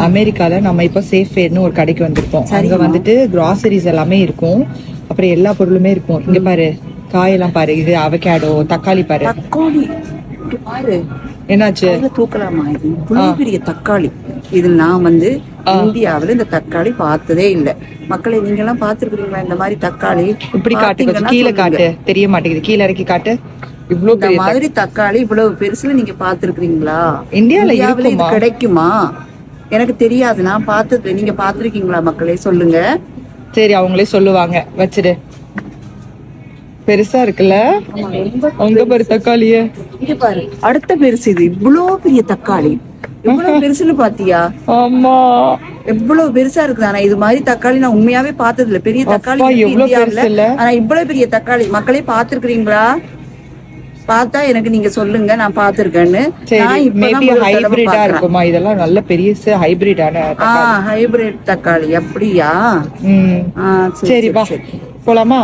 அமெரிக்கால நம்ம இப்ப சேஃப் ஃபேர்னு ஒரு கடைக்கு வந்திருக்கோம். அங்க வந்துட்டு கிராசரிஸ் எல்லாமே இருக்கும், அப்புறம் எல்லா பொருளுமே இருக்கும். இங்க பாரு, காயெல்லாம் பாரு, இது அவகேடோ, தக்காளி பாரு. தக்காளி பாரு, என்னாச்சு? தூக்கலாமா? இது இவ்வளவு பெரிய தக்காளி. இதில் நான் வந்து இந்தியாவில இந்த தக்காளி பார்த்ததே இல்லை. மக்களை நீங்க எல்லாம் பாத்துருக்கீங்களா இந்த மாதிரி தக்காளி? இப்படி காட்டு, கொஞ்சம் கீழே காட்டு, தெரிய மாட்டேங்குது, கீழே இறக்கி காட்டு. இந்த மாதிரி தக்காளி இவ்வளவு பெருசுல நீங்க பாத்துருக்கீங்களா? இந்தியாவில இது கிடைக்குமா? எனக்கு தெரியாது, நான் பார்த்தது. நீங்க பாத்துருக்கீங்களா மக்களே? சொல்லுங்க. சரி, அவங்களே சொல்லுவாங்க, வச்சிரு. பெருசா இருக்குல்ல உங்க பாரு தக்காளிய. இது பாரு, அடுத்த பெருசு. இது இவ்வளவு பெரிய தக்காளி, இவ்வளவு பெருசுன்னு பாத்தியா? ஆமா, எவ்வளவு பெருசா இருக்குது. ஆனா இது மாதிரி தக்காளி நான் உண்மையாவே பார்த்தது இல்ல. பெரிய தக்காளி இந்தியாவுல, ஆனா இவ்வளவு பெரிய தக்காளி மக்களே பாத்துருக்கீங்களா? பார்த்தா எனக்கு நீங்க சொல்லுங்க, நான் பாத்துருக்கேன்னு. ஹைபிரிடா இருக்குமா? இதெல்லாம் நல்ல பெரிய ஹைபிரிடான ஹைபிரிட் தக்காளி அப்படியா? சரி, வா போலாமா?